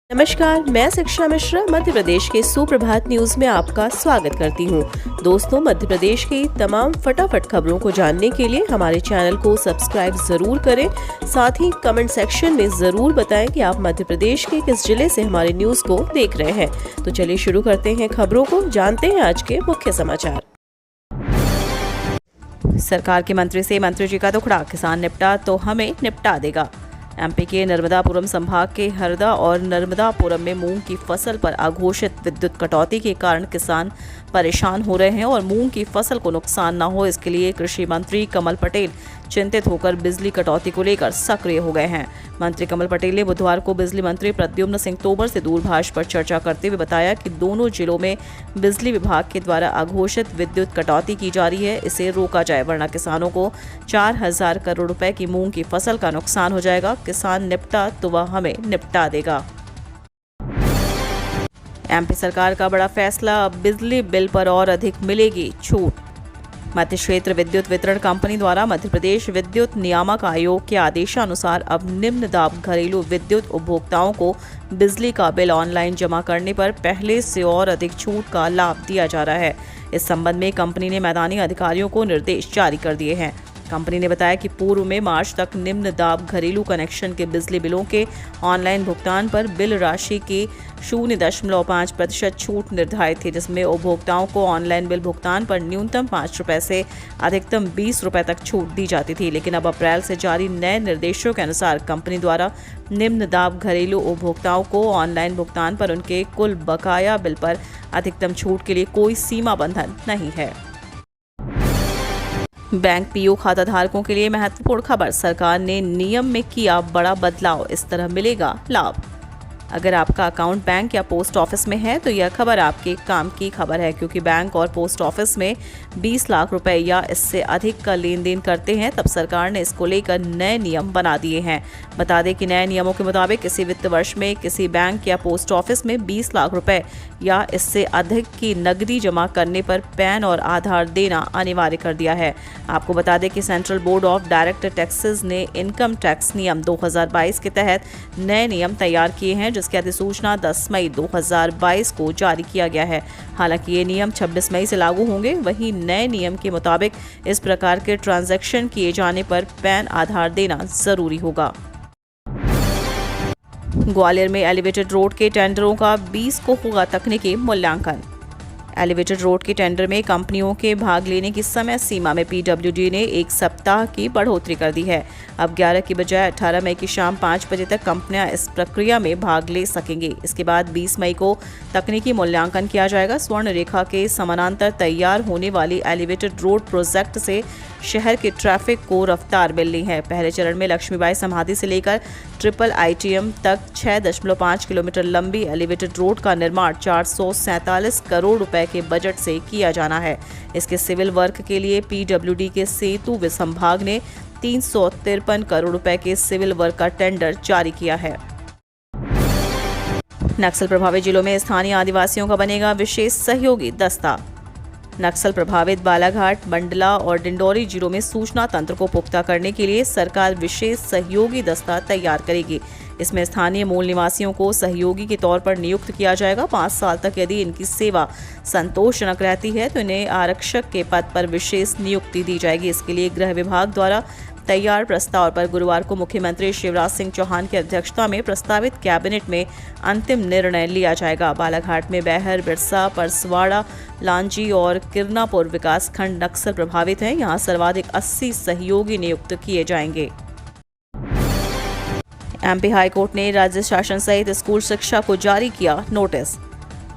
नमस्कार, मैं शिक्षा मिश्रा मध्य प्रदेश के सुप्रभात न्यूज में आपका स्वागत करती हूँ। दोस्तों, मध्य प्रदेश की तमाम फटाफट खबरों को जानने के लिए हमारे चैनल को सब्सक्राइब जरूर करें। साथ ही कमेंट सेक्शन में जरूर बताएं कि आप मध्य प्रदेश के किस जिले से हमारे न्यूज को देख रहे हैं। तो चलिए शुरू करते हैं खबरों को, जानते हैं आज के मुख्य समाचार। सरकार के मंत्री से मंत्री जी का दुखड़ा, किसान निपटा तो हमें निपटा देगा। एमपी के नर्मदापुरम संभाग के हरदा और नर्मदापुरम में मूंग की फसल पर अघोषित विद्युत कटौती के कारण किसान परेशान हो रहे हैं और मूंग की फसल को नुकसान न हो, इसके लिए कृषि मंत्री कमल पटेल चिंतित होकर बिजली कटौती को लेकर सक्रिय हो गए हैं। मंत्री कमल पटेल ने बुधवार को बिजली मंत्री प्रद्युम्न सिंह तोमर से दूरभाष पर चर्चा करते हुए बताया कि दोनों जिलों में बिजली विभाग के द्वारा अघोषित विद्युत कटौती की जा रही है, इसे रोका जाए वरना किसानों को 4,000 करोड़ रुपए की मूंग की फसल का नुकसान हो जाएगा। किसान निपटा तो वह हमें निपटा देगा। एमपी सरकार का बड़ा फैसला, अब बिजली बिल पर और अधिक मिलेगी छूट। मध्य क्षेत्र विद्युत वितरण कंपनी द्वारा मध्य प्रदेश विद्युत नियामक आयोग के आदेशानुसार अब निम्न दाब घरेलू विद्युत उपभोक्ताओं को बिजली का बिल ऑनलाइन जमा करने पर पहले से और अधिक छूट का लाभ दिया जा रहा है। इस संबंध में कंपनी ने मैदानी अधिकारियों को निर्देश जारी कर दिए हैं। कंपनी ने बताया कि पूर्व में मार्च तक निम्न दाब घरेलू कनेक्शन के बिजली बिलों के ऑनलाइन भुगतान पर बिल राशि की 0.5% छूट निर्धारित थी, जिसमें उपभोक्ताओं को ऑनलाइन बिल भुगतान पर न्यूनतम 5 रुपए से अधिकतम 20 रुपए तक छूट दी जाती थी। लेकिन अब अप्रैल से जारी नए निर्देशों के अनुसार कंपनी द्वारा निम्न दाब घरेलू उपभोक्ताओं को ऑनलाइन भुगतान पर उनके कुल बकाया बिल पर अधिकतम छूट के लिए कोई सीमा बंधन नहीं है। बैंक पीओ खाता धारकों के लिए महत्वपूर्ण खबर, सरकार ने नियम में किया बड़ा बदलाव, इस तरह मिलेगा लाभ। अगर आपका अकाउंट बैंक या पोस्ट ऑफिस में है तो यह खबर आपके काम की खबर है, क्योंकि बैंक और पोस्ट ऑफिस में 20 लाख रुपए या इससे अधिक का लेन देन करते हैं तब सरकार ने इसको लेकर नए नियम बना दिए हैं। बता दें कि नए नियमों के मुताबिक किसी वित्त वर्ष में किसी बैंक या पोस्ट ऑफिस में 20 लाख रुपए या इससे अधिक की नकदी जमा करने पर पैन और आधार देना अनिवार्य कर दिया है। आपको बता दें कि central board of direct taxes ने इनकम टैक्स नियम 2022 के तहत नए नियम तैयार किए हैं, जिसकी अधिसूचना 10 मई 2022 को जारी किया गया है। हालांकि ये नियम 26 मई से लागू होंगे। वहीं नए नियम के मुताबिक इस प्रकार के ट्रांजैक्शन किए जाने पर पैन आधार देना जरूरी होगा। ग्वालियर में एलिवेटेड रोड के टेंडरों का 20 को होगा तकनीकी मूल्यांकन। एलिवेटेड रोड के टेंडर में कंपनियों के भाग लेने की समय सीमा में पीडब्ल्यूडी ने 1 सप्ताह की बढ़ोतरी कर दी है। अब 11 की बजाय 18 मई की शाम 5 बजे तक कंपनियां इस प्रक्रिया में भाग ले सकेंगी। इसके बाद 20 मई को तकनीकी मूल्यांकन किया जाएगा। स्वर्ण रेखा के समानांतर तैयार होने वाली एलिवेटेड रोड प्रोजेक्ट से शहर के ट्रैफिक को रफ्तार मिलनी है। पहले चरण में लक्ष्मीबाई समाधि से लेकर ट्रिपल आईटीएम तक 6.5 किलोमीटर लंबी एलिवेटेड रोड का निर्माण 447 करोड़ रुपए के बजट से किया जाना है। इसके सिविल वर्क के लिए पीडब्ल्यूडी के सेतु संभाग ने 353 करोड़ रुपए के सिविल वर्क का टेंडर जारी किया है। नक्सल प्रभावित जिलों में स्थानीय आदिवासियों का बनेगा विशेष सहयोगी दस्ता। नक्सल प्रभावित बालाघाट, मंडला और डिंडौरी जिलों में सूचना तंत्र को पुख्ता करने के लिए सरकार विशेष सहयोगी दस्ता तैयार करेगी। इसमें स्थानीय मूल निवासियों को सहयोगी के तौर पर नियुक्त किया जाएगा। 5 साल तक यदि इनकी सेवा संतोषजनक रहती है तो इन्हें आरक्षक के पद पर विशेष नियुक्ति दी जाएगी। इसके लिए गृह विभाग द्वारा तैयार प्रस्ताव पर गुरुवार को मुख्यमंत्री शिवराज सिंह चौहान की अध्यक्षता में प्रस्तावित कैबिनेट में अंतिम निर्णय लिया जाएगा। बालाघाट में बैहर, बिरसा, परसवाड़ा, लांजी और किरनापुर विकासखंड नक्सल प्रभावित हैं। यहाँ सर्वाधिक 80 सहयोगी नियुक्त किए जाएंगे। एमपी हाईकोर्ट ने राज्य शासन सहित स्कूल शिक्षा को जारी किया नोटिस।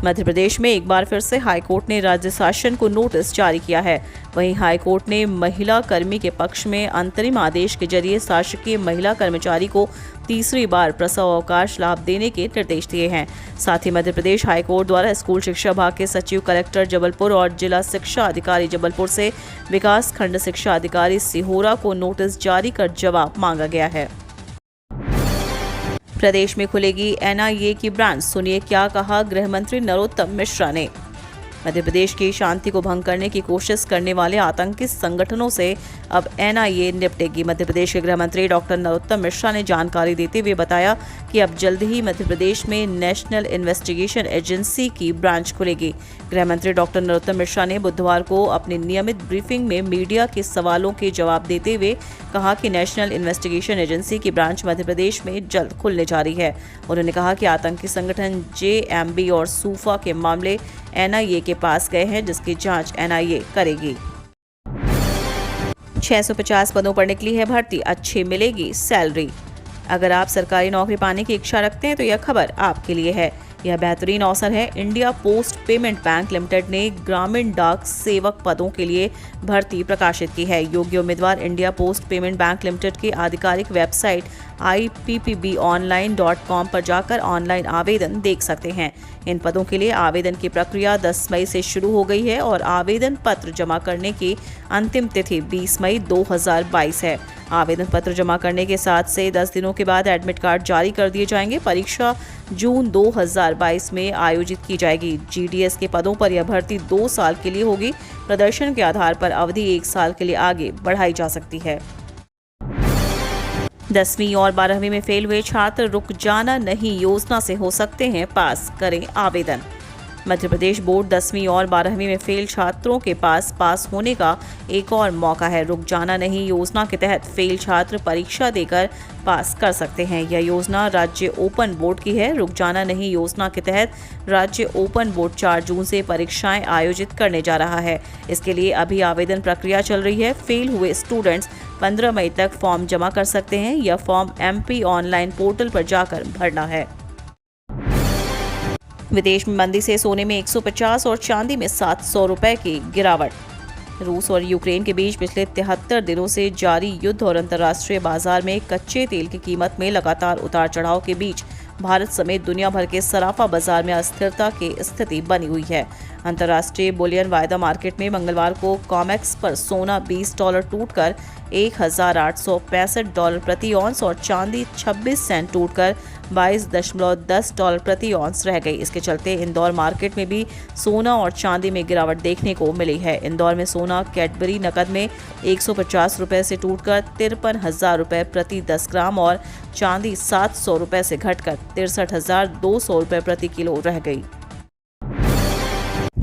मध्य प्रदेश में एक बार फिर से हाईकोर्ट ने राज्य शासन को नोटिस जारी किया है। वहीं हाईकोर्ट ने महिला कर्मी के पक्ष में अंतरिम आदेश के जरिए शासकीय महिला कर्मचारी को तीसरी बार प्रसव अवकाश लाभ देने के निर्देश दिए हैं। साथ ही मध्य प्रदेश हाईकोर्ट द्वारा स्कूल शिक्षा विभाग के सचिव कलेक्टर जबलपुर और जिला शिक्षा अधिकारी जबलपुर से विकास खंड शिक्षा अधिकारी सिहोरा को नोटिस जारी कर जवाब मांगा गया है। प्रदेश में खुलेगी एनआईए की ब्रांच, सुनिए क्या कहा गृह मंत्री नरोत्तम मिश्रा ने। मध्य प्रदेश की शांति को भंग करने की कोशिश करने वाले आतंकी संगठनों से अब एनआईए निपटेगी। मध्य प्रदेश के गृह मंत्री डॉक्टर नरोत्तम मिश्रा ने जानकारी देते हुए बताया कि अब जल्द ही मध्य प्रदेश में नेशनल इन्वेस्टिगेशन एजेंसी की ब्रांच खुलेगी। गृह मंत्री डॉक्टर नरोत्तम मिश्रा ने बुधवार को अपनी नियमित ब्रीफिंग में मीडिया के सवालों के जवाब देते हुए कहा कि नेशनल इन्वेस्टिगेशन एजेंसी की ब्रांच मध्य प्रदेश में जल्द खुलने जा रही है। उन्होंने कहा कि आतंकी संगठन जेएमबी और सूफा के मामले एनआईए के पास गए हैं, जिसकी जांच एनआईए करेगी। 650 पदों पर निकली है भर्ती, अच्छी मिलेगी सैलरी। अगर आप सरकारी नौकरी पाने की इच्छा रखते हैं तो यह खबर आपके लिए है। यह बेहतरीन अवसर है। India post payment bank limited ने ग्रामीण डाक सेवक पदों के लिए भर्ती प्रकाशित की है। योग्य उम्मीदवार India post payment bank limited की आधिकारिक वेबसाइट ippbonline.com पर जाकर ऑनलाइन आवेदन देख सकते हैं। इन पदों के लिए आवेदन की प्रक्रिया 10 मई से शुरू हो गई है और आवेदन पत्र जमा करने की अंतिम तिथि 20 मई 2022 है। आवेदन पत्र जमा करने के 7 से 10 दिनों के बाद एडमिट कार्ड जारी कर दिए जाएंगे। परीक्षा जून 2022 में आयोजित की जाएगी। जीडीएस के पदों पर यह भर्ती 2 साल के लिए होगी। प्रदर्शन के आधार पर अवधि 1 साल के लिए आगे बढ़ाई जा सकती है। 10वीं और 12वीं में फेल हुए छात्र रुक जाना नहीं योजना से हो सकते हैं पास, करें आवेदन। मध्य प्रदेश बोर्ड 10वीं और 12वीं में फेल छात्रों के पास होने का एक और मौका है। रुक जाना नहीं योजना के तहत फेल छात्र परीक्षा देकर पास कर सकते हैं। यह योजना राज्य ओपन बोर्ड की है। रुक जाना नहीं योजना के तहत राज्य ओपन बोर्ड 4 जून से परीक्षाएं आयोजित करने जा रहा है। इसके लिए अभी आवेदन प्रक्रिया चल रही है। फेल हुए स्टूडेंट्स 15 मई तक फॉर्म जमा कर सकते हैं। यह फॉर्म MP ऑनलाइन पोर्टल पर जाकर भरना है। विदेश में मंदी से सोने में 150 और चांदी में 700 रुपए की गिरावट। रूस और यूक्रेन के बीच पिछले 73 दिनों से जारी युद्ध और अंतर्राष्ट्रीय बाजार में कच्चे तेल की कीमत में लगातार उतार चढ़ाव के बीच भारत समेत दुनिया भर के सराफा बाजार में अस्थिरता की स्थिति बनी हुई है। अंतर्राष्ट्रीय बुलियन वायदा मार्केट में मंगलवार को कॉमेक्स पर सोना $20 टूटकर $1,865 प्रति औंस और चांदी 26 सेंट टूटकर $22.10 प्रति औंस रह गई। इसके चलते इंदौर मार्केट में भी सोना और चांदी में गिरावट देखने को मिली है। इंदौर में सोना कैडबरी नकद में 150 रुपये से टूटकर 53,000 रुपये प्रति 10 ग्राम और चांदी 700 रुपये से घटकर 63,200 रुपये प्रति किलो रह गई।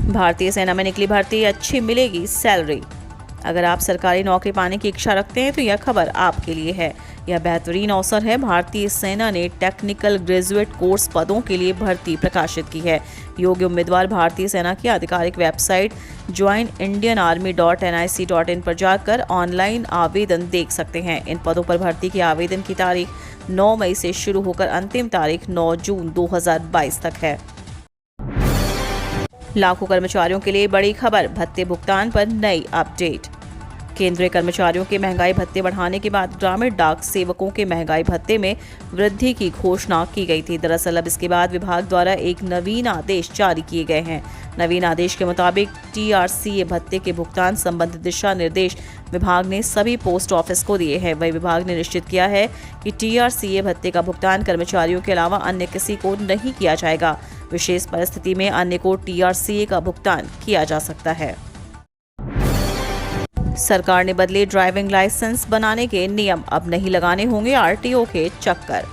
भारतीय सेना में निकली भर्ती, अच्छी मिलेगी सैलरी। अगर आप सरकारी नौकरी पाने की इच्छा रखते हैं तो यह खबर आपके लिए है। यह बेहतरीन अवसर है। भारतीय सेना ने टेक्निकल ग्रेजुएट कोर्स पदों के लिए भर्ती प्रकाशित की है। योग्य उम्मीदवार भारतीय सेना की आधिकारिक वेबसाइट joinindianarmy.nic.in पर जाकर ऑनलाइन आवेदन देख सकते हैं। इन पदों पर भर्ती के आवेदन की तारीख 9 मई से शुरू होकर अंतिम तारीख 9 जून 2022 तक है। लाखों कर्मचारियों के लिए बड़ी खबर, भत्ते भुगतान पर नई अपडेट। केंद्रीय कर्मचारियों के महंगाई भत्ते बढ़ाने के बाद ग्रामीण डाक सेवकों के महंगाई भत्ते में वृद्धि की घोषणा की गई थी। दरअसल अब इसके बाद विभाग द्वारा एक नवीन आदेश जारी किए गए हैं। नवीन आदेश के मुताबिक TRCA भत्ते के भुगतान संबंधी दिशा निर्देश विभाग ने सभी पोस्ट ऑफिस को दिए हैं। वही विभाग ने निश्चित किया है कि TRCA भत्ते का भुगतान कर्मचारियों के अलावा अन्य किसी को नहीं किया जाएगा। विशेष परिस्थिति में अन्य को TRCA का भुगतान किया जा सकता है। सरकार ने बदले ड्राइविंग लाइसेंस बनाने के नियम, अब नहीं लगाने होंगे RTO के चक्कर।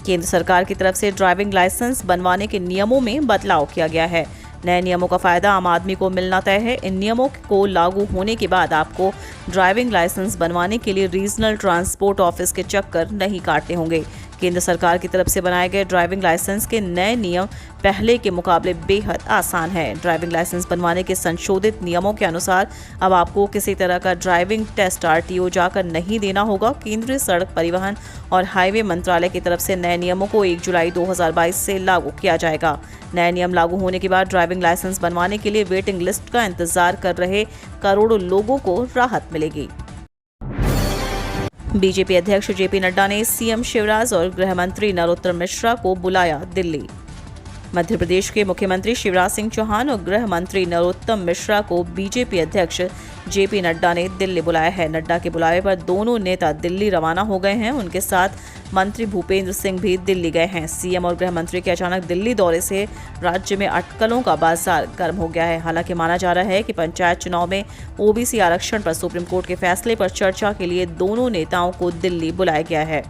केंद्र सरकार की तरफ से ड्राइविंग लाइसेंस बनवाने के नियमों में बदलाव किया गया है। नए नियमों का फायदा आम आदमी को मिलना तय है। इन नियमों को लागू होने के बाद आपको ड्राइविंग लाइसेंस बनवाने के लिए रीजनल ट्रांसपोर्ट ऑफिस के चक्कर नहीं काटने होंगे। केंद्र सरकार की तरफ से बनाए गए ड्राइविंग लाइसेंस के नए नियम पहले के मुकाबले बेहद आसान है। ड्राइविंग लाइसेंस बनवाने के संशोधित नियमों के अनुसार अब आपको किसी तरह का ड्राइविंग टेस्ट RTO जाकर नहीं देना होगा। केंद्रीय सड़क परिवहन और हाईवे मंत्रालय की तरफ से नए नियमों को 1 जुलाई 2022 से लागू किया जाएगा। नए नियम लागू होने के बाद ड्राइविंग लाइसेंस बनवाने के लिए वेटिंग लिस्ट का इंतजार कर रहे करोड़ों लोगों को राहत मिलेगी। बीजेपी अध्यक्ष JP नड्डा ने CM शिवराज और गृह मंत्री नरोत्तम मिश्रा को बुलाया दिल्ली। मध्य प्रदेश के मुख्यमंत्री शिवराज सिंह चौहान और गृह मंत्री नरोत्तम मिश्रा को बीजेपी अध्यक्ष जेपी नड्डा ने दिल्ली बुलाया है। नड्डा के बुलावे पर दोनों नेता दिल्ली रवाना हो गए हैं। उनके साथ मंत्री भूपेंद्र सिंह भी दिल्ली गए हैं। सीएम और गृह मंत्री के अचानक दिल्ली दौरे से राज्य में अटकलों का बाजार गर्म हो गया है। हालांकि माना जा रहा है कि पंचायत चुनाव में ओबीसी आरक्षण पर सुप्रीम कोर्ट के फैसले पर चर्चा के लिए दोनों नेताओं को दिल्ली बुलाया गया है।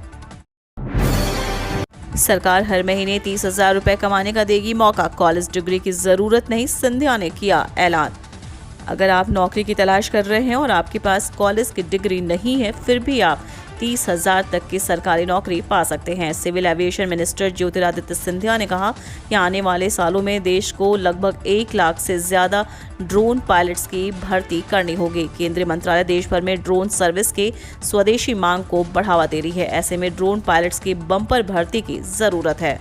सरकार हर महीने 30,000 रुपए कमाने का देगी मौका, कॉलेज डिग्री की जरूरत नहीं, सिंधिया ने किया ऐलान। अगर आप नौकरी की तलाश कर रहे हैं और आपके पास कॉलेज की डिग्री नहीं है, फिर भी आप 30,000 तक की सरकारी नौकरी पा सकते हैं। Civil aviation minister Jyotiraditya Scindia ने कहा कि आने वाले सालों में देश को लगभग 1 लाख से ज्यादा ड्रोन पायलट्स की भर्ती करनी होगी। केंद्रीय मंत्रालय देश भर में ड्रोन सर्विस के स्वदेशी मांग को बढ़ावा दे रही है। ऐसे में ड्रोन पायलट्स की बम्पर भर्ती की जरूरत है।